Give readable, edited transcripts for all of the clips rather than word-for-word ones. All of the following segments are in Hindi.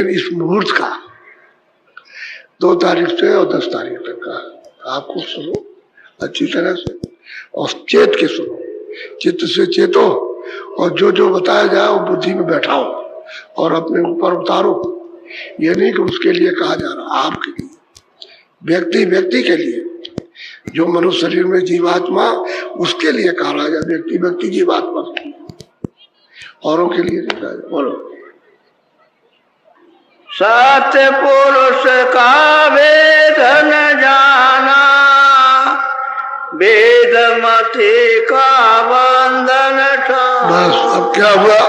इस मुहूर्त का 2 तारीख से और 10 तारीख तक का आपको सुनो अच्छी तरह से और चेत के सुनो, चित्त से चेतो और जो जो बताया जाए वो बुद्धि में बैठाओ और अपने ऊपर उतारो। ये नहीं कि उसके लिए कहा जा रहा, आपके लिए, व्यक्ति व्यक्ति के लिए, जो मनुष्य शरीर में जीवात्मा उसके लिए कहा रहा है, व्यक्ति व्यक्ति जीवात्मा, औरों के लिए नहीं कहा जाए। बोलो। सत्य पुरुष का वेद न जाना, वेद मति का बंधन ठाना। बस अब क्या हुआ,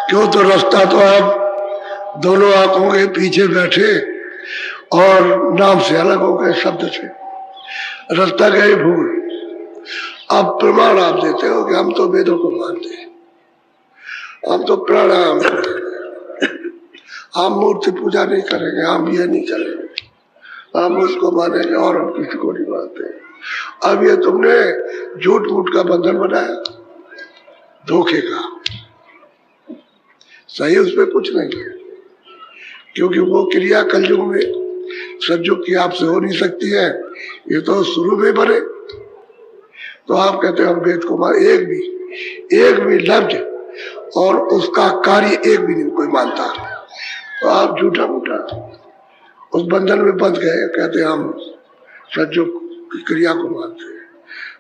क्यों तो रास्ता तो आप दोनों आंखों के पीछे बैठे और नाम से अलग हो गए, शब्द से रास्ता गए भूल। अब प्रमाण आप देते हो कि हम तो वेदों को मानते हैं, हम तो प्राणायाम करेंगे, हम मूर्ति पूजा नहीं करेंगे, हम ये नहीं करेंगे, हम उसको मानेंगे और हम किसी को नहीं मानते। अब ये तुमने झूठ मूठ का बंधन बनाया, धोखे का, सही उसमें कुछ नहीं है, क्योंकि वो क्रिया कलयुग में सतयुग की आपसे हो नहीं सकती है, ये तो शुरू में बने। तो आप कहते हैं हम वेद को मान, एक भी लफ्ज और उसका कार्य एक भी नहीं कोई मानता, तो आप झूठा मूठा उस बंधन में बंध गए, कहते हम सतयुग की क्रिया को मानते हैं।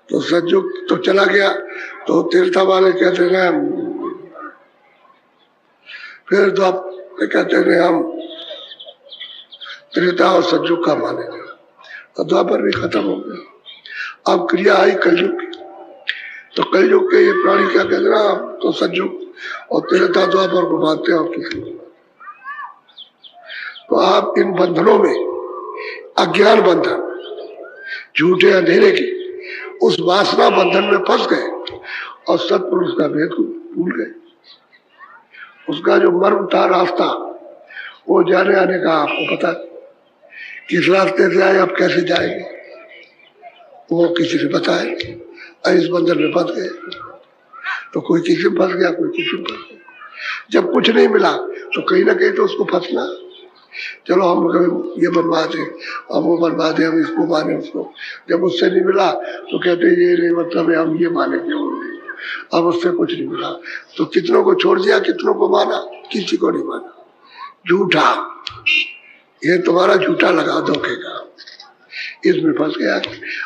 तो सतयुग तो चला गया, तो तीर्था वाले कहते हैं, फिर तो आप कहते हैं हम त्रेता और सतयुग का मानेंगे, तो द्वापर भी खत्म हो गया। अब क्रिया आई कलयुग की, तो कलयुग के ये प्राणी क्या कहते हैं, तो सतयुग और त्रेता द्वापर को मानते हैं और किसी को। तो आप इन बंधनों में, अज्ञान बंधन, झूठे अंधेरे की उस वासना बंधन में फंस गए और सत्पुरुष का भेद को भूल गए। उसका जो मर्म था, रास्ता, वो जाने आने का आपको पता, किस रास्ते से आए, अब कैसे जाएंगे, वो किसी से बताए। इस बंधन में फंस गए, तो कोई किसी में फंस गया, कोई किसी में फंस गया। जब कुछ नहीं मिला तो कहीं ना कहीं तो उसको फंसना। चलो हम कभी ये बनवा दे, हम वो बनवा दे, हम इसको माने उसको। जब उससे नहीं मिला तो कहते ये नहीं मतलब है हम ये मानेंगे, अब उससे कुछ नहीं मिला तो कितनों को छोड़ दिया, कितनों को माना, किसी को नहीं माना। झूठा, ये तुम्हारा झूठा लगा धोखे का, इसमें फंस गया।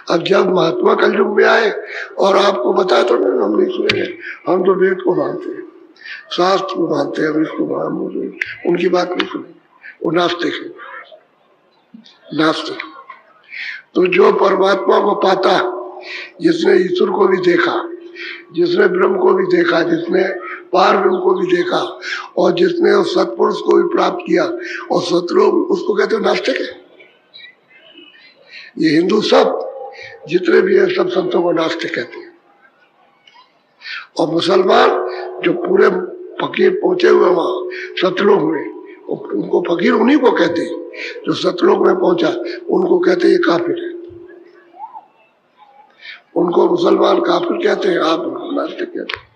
अब जब महात्मा कलयुग में आए और आपको बताया तो नहीं, हम नहीं सुनेंगे, हम तो वेद को मानते हैं, शास्त्र को मानते हैं, हम इसको मानते, उनकी बात नहीं सुनेंगे, वो नास्तिक है, नास्तिक। तो जो परमात्मा को पाता, जिसने ईश्वर को भी देखा, जिसने ब्रह्म को भी देखा, जिसने पार ब्रह्म को भी देखा और जिसने उस सत्पुरुष को भी प्राप्त किया और सतलोक, उसको कहते हो नास्तिक है। ये हिंदू सब जितने भी है सब संतों को नास्तिक कहते हैं। और मुसलमान जो पूरे फकीर पहुंचे हुए वहां सतलोक में, उनको फकीर उन्हीं को कहते हैं, जो सतलोक में पहुंचा उनको कहते हैं ये काफिर है, उनको मुसलमान काफिर कहते हैं, आप उनको नास्तिक कहते हैं।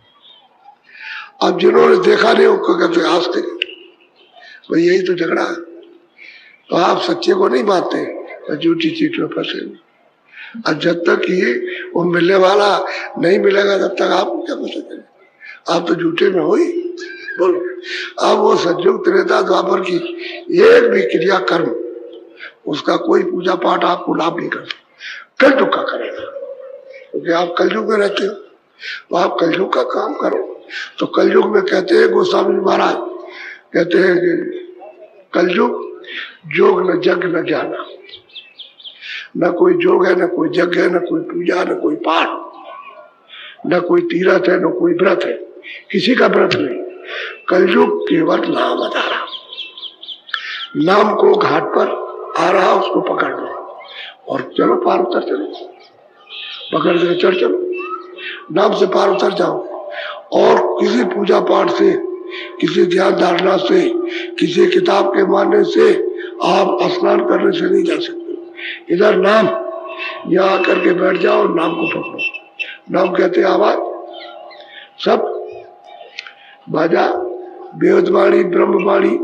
अब जिन्होंने देखा नहीं उनको कहते हैं आस्तिक। भाई यही तो झगड़ा है। तो आप सच्चे को नहीं मानते तो झूठी चीज में फंसे। और जब तक ये वो मिलने वाला नहीं मिलेगा तब तक आपको क्या पता चले, आप तो झूठे में हो ही। बोलो। अब वो सतयुग त्रेता द्वापर की एक भी क्रिया कर्म, उसका कोई पूजा पाठ आपको लाभ नहीं करता, कलयुग का करेगा, क्योंकि आप कलयुग में रहते हो। तो आप कलयुग का काम करो। तो कलयुग में कहते हैं गोस्वामी महाराज कहते हैं कि कलयुग जोग न जग न जाना, न कोई जोग है, न कोई जग है, न कोई पूजा, न कोई पाठ, न कोई तीरथ है, न कोई व्रत है, किसी का व्रत नहीं। कलयुग केवल नाम आधारा, नाम को घाट पर आ रहा उसको पकड़ लो और चलो पार उतर चलो, पकड़ के चढ़ चलो, नाम से पार उतर जाओ। और किसी पूजा पाठ से, किसी ध्यान धारणा से, किसी किताब के मानने से, आप स्नान करने से नहीं जा सकते। इधर नाम, यहाँ आकर के बैठ जाओ और नाम को पकड़ो। नाम कहते आवाज, सब बाजा वेदवाणी, ब्रह्मवाणी,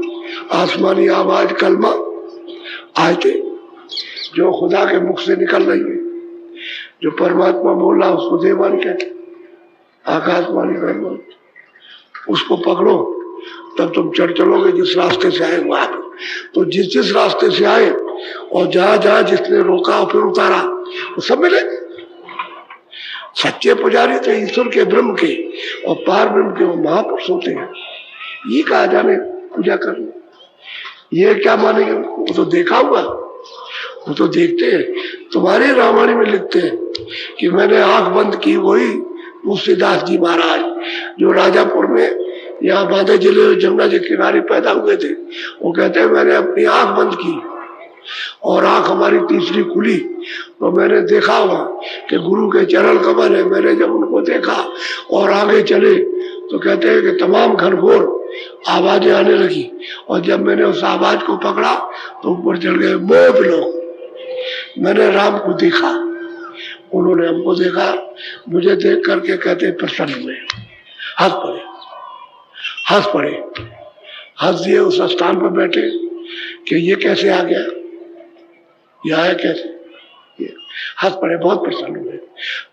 आसमानी आवाज, कलमा आए थे जो खुदा के मुख से निकल रही है। जो परमात्मा बोल रहा उसको देववाणी कहते, आकाशवाणी, ब्रह्मवाणी। उसको पकड़ो तब तुम चढ़ चलोगे जिस रास्ते से आए वहां पर। तो जिस जिस रास्ते से आए और जहां जहां जिसने रोका और फिर उतारा वो सब मिलेंगे। सच्चे पुजारी तो ईश्वर के, ब्रह्म के और पार ब्रह्म के वो महापुरुष होते हैं। ये कहा जाने पूजा करना, ये क्या मानेंगे? वो तो देखा हुआ, वो तो देखते हैं। तुम्हारे रामायण में लिखते हैं कि मैंने आंख बंद की, वही तुलसीदास जी महाराज जो राजापुर में यहाँ बांधे जिले जमुना जी किनारे पैदा हुए थे। वो कहते हैं मैंने अपनी आंख बंद की और आंख हमारी तीसरी खुली तो मैंने देखा हुआ कि गुरु के चरण कमल है। मैंने जब उनको देखा और आगे चले तो कहते हैं कि तमाम घनघोर आवाजें आने लगी और जब मैंने उस आवाज को पकड़ा तो ऊपर चढ़ गए मोह लोग। मैंने राम को देखा, उन्होंने हमको देखा, मुझे देख करके कहते प्रसन्न हुए, हंस पड़े, हंस पड़े, हंस दिए। उस स्थान पर बैठे कि ये कैसे आ गया, ये आया कैसे, ये हंस पड़े, बहुत प्रसन्न हुए।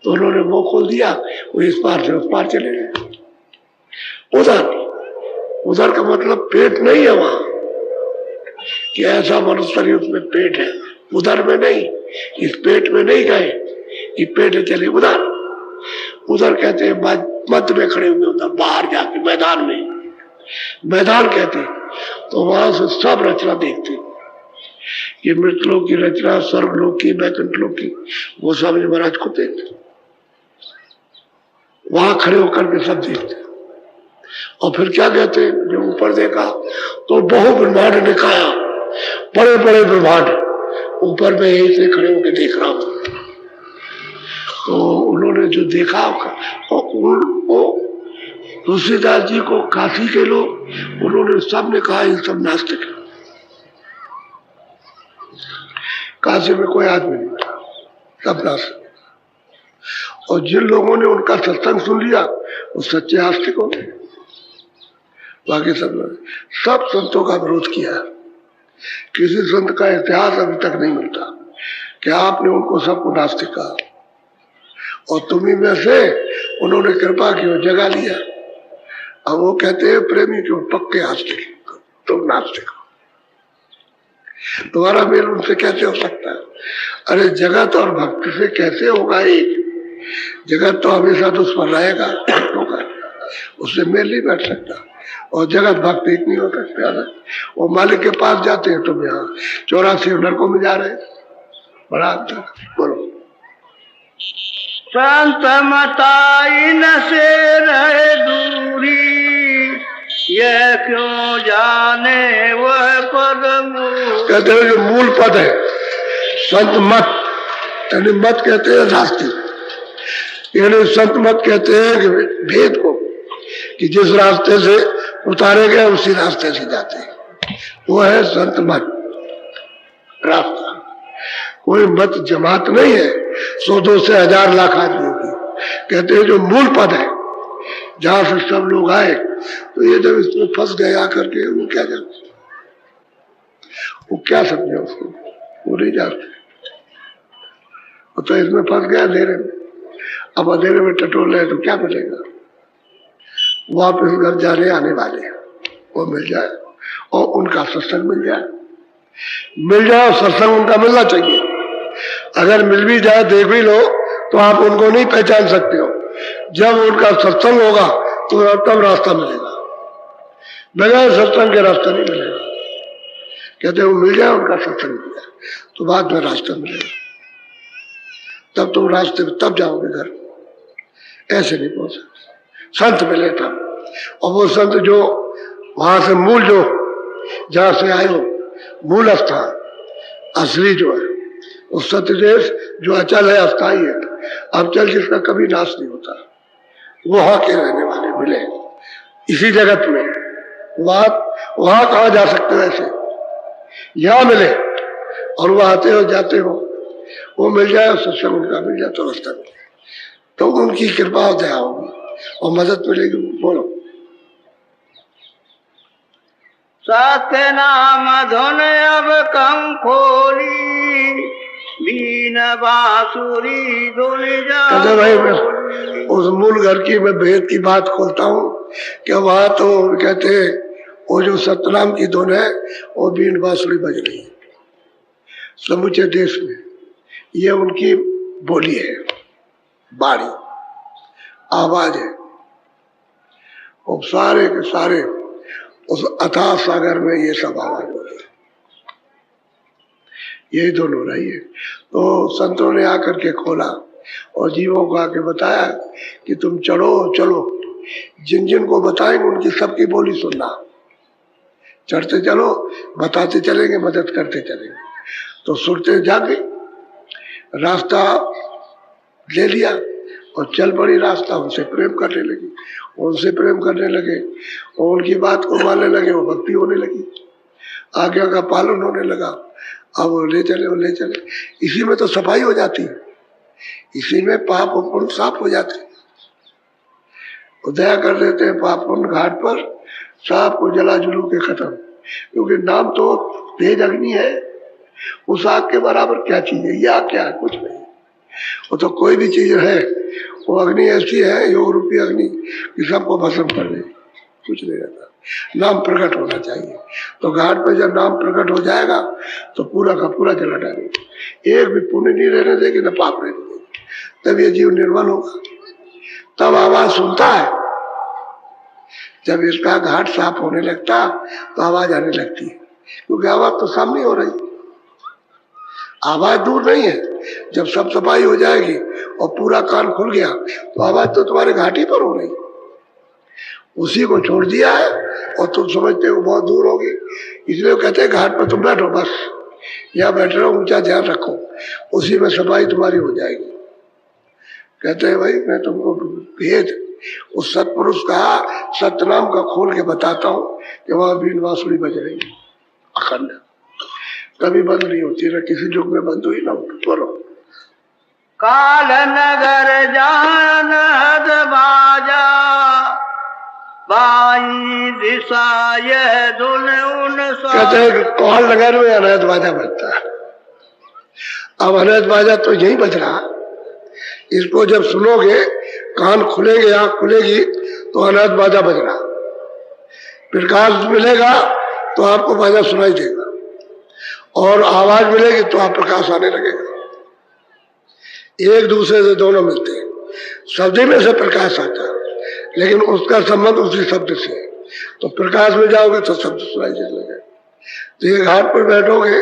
तो उन्होंने मुंह खोल दिया, वो इस पार से उस पार चले गए। उधर उधर का मतलब पेट नहीं है वहां कि ऐसा मनुष्य उसमें पेट है, उधर में नहीं, इस पेट में नहीं गए कि पेट चले उधर। उधर कहते हैं मध्य में खड़े हुए, उधर बाहर जाके मैदान में, मैदान कहते तो वहां से सब रचना देखते, ये मृतलोक की रचना, स्वर्गलोक की, बैकुंठ लोक की, वो सब महाराज को देखते, वहां खड़े होकर के सब देखते। और फिर क्या कहते हैं, जो ऊपर देखा तो बहु ब्रह्मांड दिखाया, बड़े बड़े ब्रह्मांड ऊपर में यही से खड़े होकर देख रहा हूं। तो उन्होंने जो देखा और तुलसीदास जी को काशी के लोग उन्होंने सब ने कहा ये सब नास्तिक है। काशी में कोई आदमी नहीं था, सब नास्तिक। और जिन लोगों ने उनका सत्संग सुन लिया वो सच्चे आस्तिक हो गए। बाकी सब संतों का विरोध किया। किसी संत का इतिहास अभी तक नहीं मिलता कि आपने उनको सबको नास्तिक कहा और तुम्ही में से उन्होंने कृपा की और जगा लिया। अब वो कहते हैं प्रेमी क्यों, पक्के आस्तिक, तुम नास्तिक हो, तुम्हारा मेल उनसे कैसे हो सकता है? अरे जगत और भक्ति से कैसे होगा एक? जगत तो हमेशा दुश्मन रहेगा, होगा, उससे मेल नहीं बैठ सकता। और जगत भक्त एक नहीं हो सकते। वो मालिक के पास जाते हैं, तुम यहाँ 84 नरकों में जा रहे हैं, बड़ा अंतर। बोलो संत मताई न से रहे दूरी, यह क्यों जाने वह पद मूल। कहते हैं जो मूल पद है संत मत, यानी मत कहते हैं रास्ते, यानी संत मत कहते हैं कि भेद को, कि जिस रास्ते से उतारे गए उसी रास्ते से जाते हैं, वो है संत मत रास्ता। कोई मत जमात नहीं है 100-200 से 1000 लाख आदमियों की। कहते हैं जो मूल पद है जहां से सब लोग आए, तो ये जब इसमें फंस गए आकर के, वो क्या जानते, वो क्या समझे उसको, वो नहीं जानते। तो इसमें फंस गया अंधेरे में, अब अंधेरे में टटोल रहे तो क्या मिलेगा? वापस घर जाने आने वाले वो मिल जाए और उनका सत्संग मिल जाए, मिल जाए और सत्संग उनका मिलना चाहिए। अगर मिल भी जाए, देख भी लो, तो आप उनको नहीं पहचान सकते हो। जब उनका सत्संग होगा तो तब रास्ता मिलेगा, बगैर सत्संग के रास्ता नहीं मिलेगा। कहते वो मिल जाए, उनका सत्संग मिल जाए तो बाद में रास्ता मिलेगा, तब तुम रास्ते में तब जाओगे घर, ऐसे नहीं पहुंच सकते। संत मिले तब, और वो संत जो वहां से मूल, जो जहां से आए हो, मूल स्थान असली जो है, उस सत्य देश जो अचल है, अस्थाई है, अचल जिसका कभी नाश नहीं होता, वहां के रहने वाले मिले इसी जगत में। वहां कहा जा सकते हो ऐसे, यहां मिले और वह आते हो जाते हो, वो मिल जाए, सत्संग उनका मिल जाए तो रास्ता मिले, तो उनकी कृपा हो दया होगी और मदद मिलेगी। बोलो सत्य नाम धुन अब कम खोली, बीन बांसुरी धुन कहते भाई मैं उस मूल घर की मैं भेद की बात खोलता हूँ कि वहां तो कहते वो जो सतनाम की धुन है वो बीन बांसुरी बज रही है समूचे देश में। ये उनकी बोली है, बाणी, आवाज है। और सारे के सारे उस अथाह सागर में ये सब आवाज हो रही है, यही धुन हो रही है। तो संतों ने आकर के खोला और जीवों को आके बताया कि तुम चलो चलो, जिन जिन को बताएंगे उनकी सबकी बोली सुनना, चढ़ते चलो, बताते चलेंगे, मदद करते चलेंगे। तो सुरते जाके रास्ता ले लिया और चल पड़ी रास्ता, उनसे प्रेम करने लगी, उनसे प्रेम करने लगे और उनकी बात को मानने लगे, वो भक्ति होने लगी, आज्ञा का पालन होने लगा। अब वो ले चले। इसी में तो सफाई हो जाती है, इसी में पाप और पुण्य साफ हो जाते हैं। दया कर देते हैं पाप पुण्य घाट पर, साफ को जला जुलू के खत्म। क्योंकि नाम तो तेज अग्नि है, उस आग के बराबर क्या चीज है, ये आग क्या है, कुछ नहीं। वो तो कोई भी चीज है, वो अग्नि ऐसी है, योग रूपी अग्नि, कि सबको भस्म कर दे, कुछ नहीं रहता। नाम प्रकट होना चाहिए। तो घाट पे जब नाम प्रकट हो जाएगा तो पूरा का पूरा जला डालेंगे, एक भी पुण्य नहीं रहने देंगे, न पाप रहने देंगे, तब ये जीव निर्मल होगा। तब आवाज सुनता है, जब इसका घाट साफ होने लगता तो आवाज आने लगती है, क्योंकि आवाज तो सामने हो रही, आवाज दूर नहीं है। जब सब सफाई हो जाएगी और पूरा कान खुल गया तो आवाज तो तुम्हारे घाटी पर हो रही, उसी को छोड़ दिया है और तुम समझते हो बहुत दूर होगी। इसलिए कहते हैं घाट पर तुम बैठो, बस यहाँ बैठ रहो, ऊंचा ध्यान रखो, उसी में सफाई तुम्हारी हो जाएगी। कहते हैं भाई मैं तुमको भेद उस सत्पुरुष का सतनाम का खोल के बताता हूँ कि वहां बीन बांसुरी बज रही है अखंड, कभी बंद नहीं होती, ना किसी युग में बंद हुई ना बोलो। काल नगर जान हद बाजा, बाई दिशा यह धुन उन कहते हैं कि काल नगर में अनहद बाजा बजता है। अब अनहद बाजा तो यही बज रहा, इसको जब सुनोगे, कान खुलेंगे, आंख खुलेगी तो अनहद बाजा बज रहा, प्रकाश मिलेगा तो आपको बाजा सुनाई देगा, और आवाज मिलेगी तो आप प्रकाश आने लगेगा। एक दूसरे से दोनों मिलते हैं, शब्द में से प्रकाश आता है, लेकिन उसका संबंध उसी शब्द से है। तो प्रकाश में जाओगे तो शब्द सुनाई देने लगे। तो ये घाट पर बैठोगे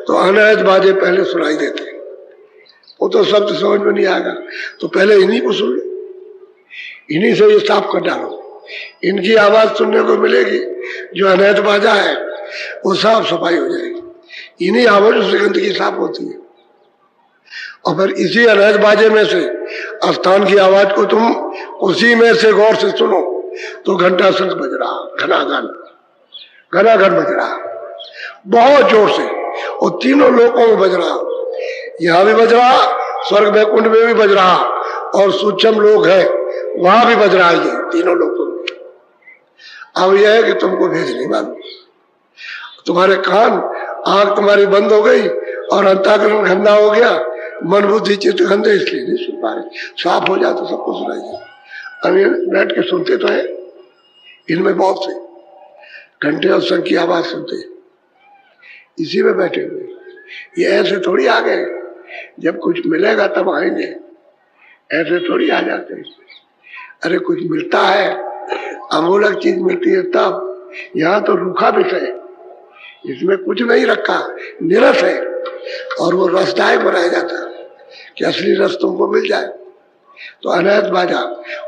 तो अनहद बाजे पहले सुनाई देते, वो तो शब्द समझ में नहीं आएगा, तो पहले इन्हीं को सुन लो, इन्हीं से ये साफ कर डालो। इनकी आवाज सुनने को मिलेगी, जो अनहद बाजा है वो साफ सफाई हो जाएगी, इन्हीं आवाजों से गंदगी साफ होती है। और फिर इसी अनहद बाजे में से स्थान की आवाज को तुम उसी में से गौर से सुनो तो घंटा शंख बज रहा, घनाघन बज रहा, बहुत जोर से, और तीनों लोकों में बज रहा, यहाँ भी बज रहा, स्वर्ग वैकुंठ में भी बज रहा, और सूक्ष्म लोक है वहां भी बज रहा है, ये तीनों लोकों में। अब यह है कि तुमको भेज नहीं मालूम, तुम्हारे कान आंख तुम्हारी बंद हो गई और अंतःकरण गंदा हो गया, मन बुद्धि चित्त गंदे, इसलिए नहीं सुन पा रहे। साफ हो जाए तो सबको सुनाई दे। अभी बैठ के सुनते तो है, इनमें बहुत से घंटे और शंख की आवाज सुनते, इसी में बैठे हुए। ये ऐसे थोड़ी आ गए, जब कुछ मिलेगा तब आएंगे, ऐसे थोड़ी आ जाते हैं। अरे कुछ मिलता है, अमूलक चीज मिलती है तब। यहाँ तो रूखा विषय, इसमें कुछ नहीं रखा, निरस है, और वो रसदायक बनाया जाता है कि असली रस तुमको मिल जाए। तो अनहद बाजा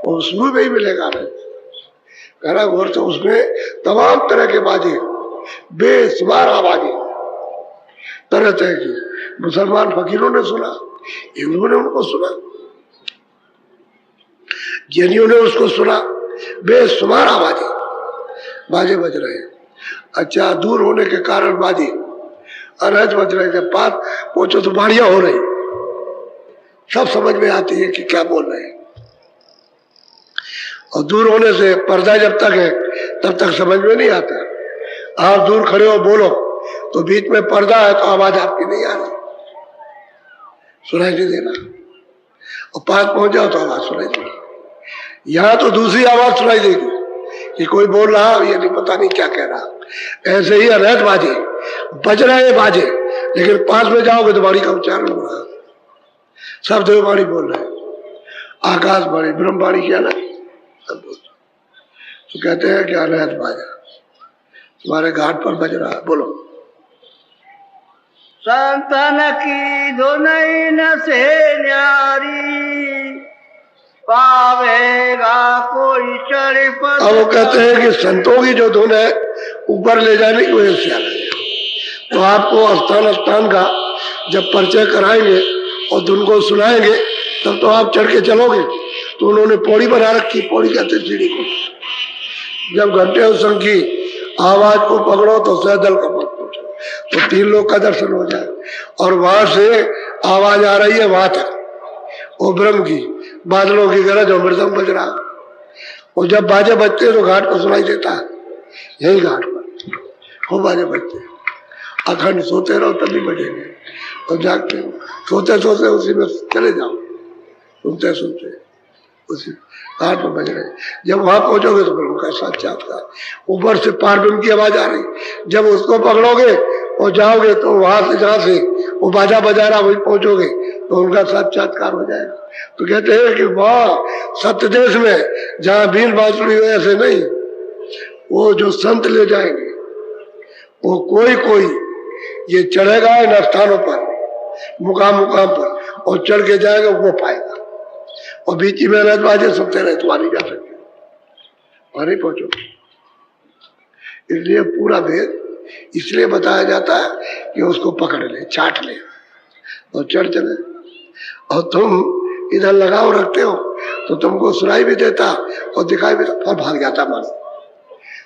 और शुरू में ही मिलेगा, करा घोर, तो उसमें तमाम तरह के बाजे, बेशुमार आवाजें, तरह तरह की। मुसलमान फकीरों ने सुना, हिंदुओं ने उनको सुना, जैनियों ने उसको सुना, बेशुमार आवाजें, बाजे बज रहे हैं। अच्छा, दूर होने के कारण बाजे अनहद बज रहे थे, पास पहुंचो तो बाड़ियां हो रही, सब समझ में आती है कि क्या बोल रहे हैं। और दूर होने से पर्दा जब तक है तब तक समझ में नहीं आता, आप दूर खड़े हो बोलो तो बीच में पर्दा है तो आवाज आपकी नहीं आ रही, सुनाई नहीं देना, और पास पहुंच जाओ तो आवाज सुनाई देगी। यहाँ तो दूसरी आवाज सुनाई देगी कि कोई बोल रहा ये नहीं, पता नहीं क्या कह रहा। ऐसे ही अनहद बाजे बज रहे बाजे, लेकिन पास में जाओगे तो वाणी का उच्चारण हो रहा, सब देववाणी बोल रहे, आकाश बाणी ब्रह्मवाणी क्या ना सब बोल। तो कहते हैं कि अनहद बाजा तुम्हारे घाट पर बज रहा है, बोलो। संतन की धुनई न से न्यारी, पावेगा कोई चढ़ पद। अब वो कहते हैं कि संतों की जो धुन है ऊपर ले जाने की वजह से आ रही है। तो आपको स्थान स्थान का जब परिचय कराएंगे और धुन को सुनाएंगे तब तो आप चढ़ के चलोगे। तो उन्होंने पौड़ी बना रखी, पौड़ी कहते सीढ़ी को। जब घंटे और शंख की आवाज को पकड़ो तो सहदल का पद पहुंचो, तो 3 लोग का दर्शन हो जाए। और वहां से आवाज आ रही है वहां तक, वो ब्रह्म की, बादलों की गरज और मृदंग बज रहा। और जब बाजे बजते तो घाट पर सुनाई देता है, यही घाट पर खूब बाजे बजते, अखंड सोते रहो तभी बजेंगे, और जागते हो सोते सोते उसी में चले जाओ, सुनते सुनते उसी घाट पर बज रहे। जब वहां पहुंचोगे तो ब्रह्म का साक्षात्कार, ऊपर से पारब्रह्म की आवाज आ रही, जब उसको पकड़ोगे और जाओगे तो वहां से जहां से वो बाजा बजा रहा वही पहुंचोगे तो उनका साक्षात्कार हो जाएगा। तो कहते हैं कि वह सत्य देश में जहां बीन बांसुरी हो ऐसे नहीं, वो जो संत ले जाएंगे वो कोई कोई ये चढ़ेगा इन स्थानों पर मुकाम मुकाम पर और चढ़ के जाएगा वो पाएगा। और बीच में अनहद बाजे सुनते रहे तो नहीं जा सकते, वहां नहीं पहुंचो। इसलिए पूरा भेद इसलिए बताया जाता है कि उसको पकड़ ले, चाट ले और चढ़ चले। और तुम इधर लगाव रखते हो तो तुमको सुनाई भी देता और दिखाई भी देता, फिर भाग जाता मन,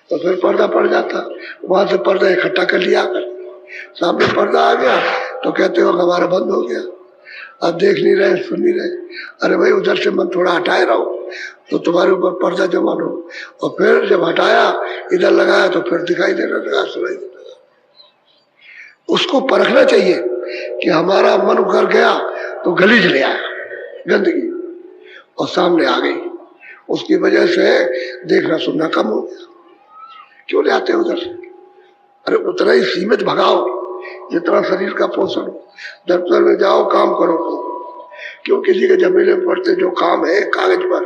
तो फिर पर्दा पड़ जाता। वहां से पर्दा इकट्ठा कर लिया, कर सामने पर्दा आ गया तो कहते हो हमारा बंद हो गया, अब देख नहीं रहे सुन नहीं रहे। अरे भाई उधर से मन थोड़ा हटाए रहो तो तुम्हारे ऊपर पर्दा जमा हो, और फिर जब हटाया इधर लगाया तो फिर दिखाई देने लगा, सुनाई देने लगा। उसको परखना चाहिए कि हमारा मन उखड़ गया तो गलीज ले आया गंदगी और सामने आ गई, उसकी वजह से देखना सुनना कम हो गया। क्यों ले आते उधर से? अरे उतना ही सीमित भगाओ जितना शरीर का पोषण हो। दफ्तर में जाओ काम करो, क्यों किसी के जमीले में पड़ते? जो काम है कागज पर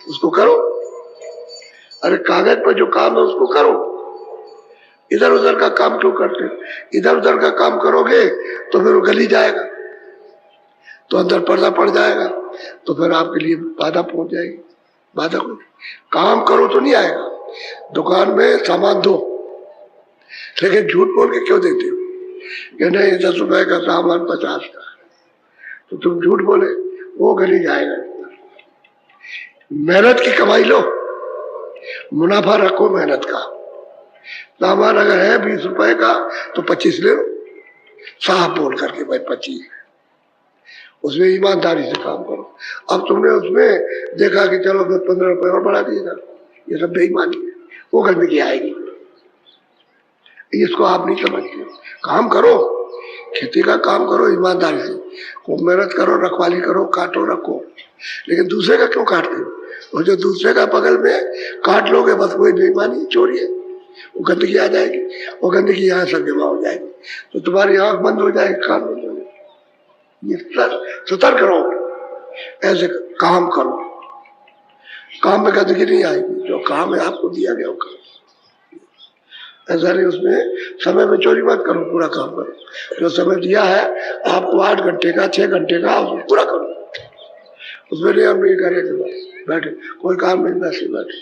उसको करो। अरे कागज पर जो काम है उसको करो, इधर उधर का काम क्यों करते? इधर उधर का काम करोगे तो फिर वो गली जाएगा, तो अंदर पर्दा पड़ जाएगा, तो फिर आपके लिए बाधा पहुंच जाएगी। बाधा को काम करो तो नहीं आएगा। दुकान में सामान दो, लेकिन झूठ बोल के क्यों देते हो कि नहीं 10 रुपए का सामान 50 का, तो तुम झूठ बोले वो गली जाएगा। मेहनत की कमाई लो, मुनाफा रखो मेहनत का। सामान अगर है 20 रुपए का तो 25 ले लो, साफ बोल करके भाई 25, उसमें ईमानदारी से काम करो। अब तुमने उसमें देखा कि चलो 15 रुपए और बढ़ा दिएगा, ये सब बेईमानी है, वो गंदगी आएगी। इसको आप नहीं समझते। काम करो, खेती का काम करो ईमानदारी से, खूब मेहनत करो, रखवाली करो, काटो रखो, लेकिन दूसरे का क्यों काटते हो? और जो दूसरे का बगल में काट लोगे बस वही बेईमानी चोरी है, वो गंदगी आ जाएगी, वो गंदगी यहाँ सब जमा हो जाएगी, तो तुम्हारी आंख बंद हो जाएगी, कान बंद हो जाएगी। ये सतर्क रहो, ऐसे काम करो, काम में गंदगी नहीं आएगी। जो काम है आपको दिया गया वो काम, ऐसा नहीं उसमें समय में चोरी मत करो, पूरा काम करो। जो समय दिया है आपको 8 घंटे का 6 घंटे का उसको पूरा करो, उसमें नहीं हम नहीं करेंगे बैठे कोई काम नहीं, वैसे बैठे।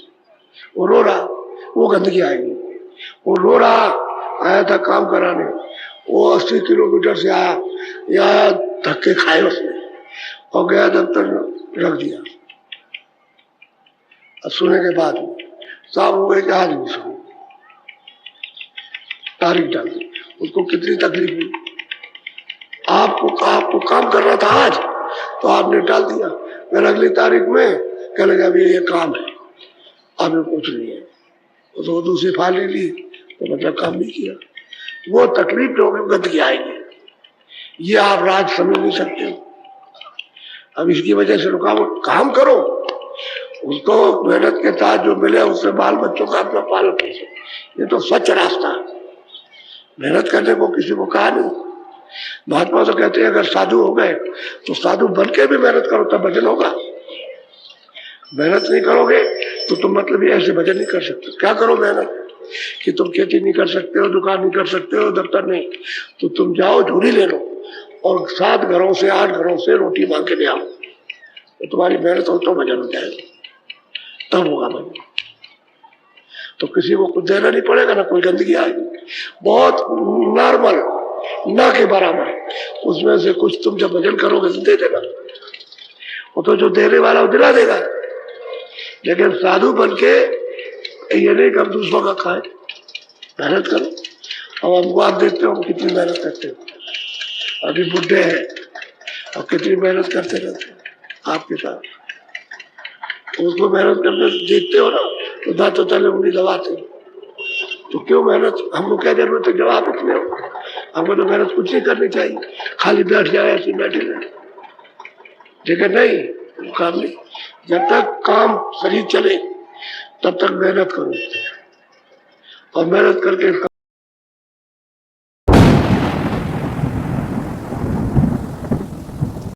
वो रो रहा, वो गंदगी आएगी। वो रो रहा, आया था काम कराने, वो 80 किलोमीटर से आया, या धक्के खाए उसने और गया दफ्तर रख दिया। अब सुने के बाद साहब हो गए कि आज नहीं सुनो, तारीख डाल दी। उसको कितनी तकलीफ हुई, आपको काम करना था आज तो आपने डाल दिया, फिर अगली तारीख में कहने लगा अभी ये काम है, अभी कुछ नहीं है। तो दूसरी फाइल ली, तो मतलब काम नहीं किया, वो तकलीफ लोगों को गंदगी आएगी। ये आप राज समझ नहीं सकते हो। अब इसकी वजह से रुकावट, काम करो, उसको मेहनत के साथ जो मिले उससे बाल बच्चों का अपना पालन कीजिए। ये तो सच रास्ता है, मेहनत करने को किसी को कहा नहीं। महात्मा तो कहते हैं अगर साधु हो गए तो साधु बन के भी मेहनत करो तब भजन होगा। मेहनत नहीं करोगे तो तुम मतलब ये ऐसे भजन नहीं कर सकते। क्या करो मेहनत कि तुम खेती नहीं कर सकते हो, दुकान नहीं कर सकते हो, दफ्तर नहीं, तो तुम जाओ झूरी ले लो और 7 घरों से 8 घरों से रोटी मांग के ले आओ, तो तुम्हारी मेहनत हो तो भजन हो जाएगा, तब होगा भजन। तो किसी को कुछ देना नहीं पड़ेगा, ना कोई गंदगी आएगी, बहुत नॉर्मल, ना के बराबर। उसमें से कुछ तुम जब भजन करोगे तो दे देना, वो तो जो देने वाला वो दिला देगा। लेकिन साधु बन के ये नहीं कर दूसरों का खाए, मेहनत करो। अब हमको आप देखते हो हम कितनी मेहनत करते हो, अभी बुढ़े हैं और कितनी मेहनत करते रहते हैं आपके साथ। उसको मेहनत करते देखते हो ना तो दांतों तले उंगली दबाते हो, तो क्यों मेहनत, हमको क्या जरूरत है? जवाब इतने हो, हमको तो मेहनत कुछ नहीं करनी चाहिए, खाली बैठ जाए ऐसे बैठे रहे। ठीक है, नहीं काम नहीं, जब तक काम शरीर चले तब तक मेहनत करो और मेहनत करके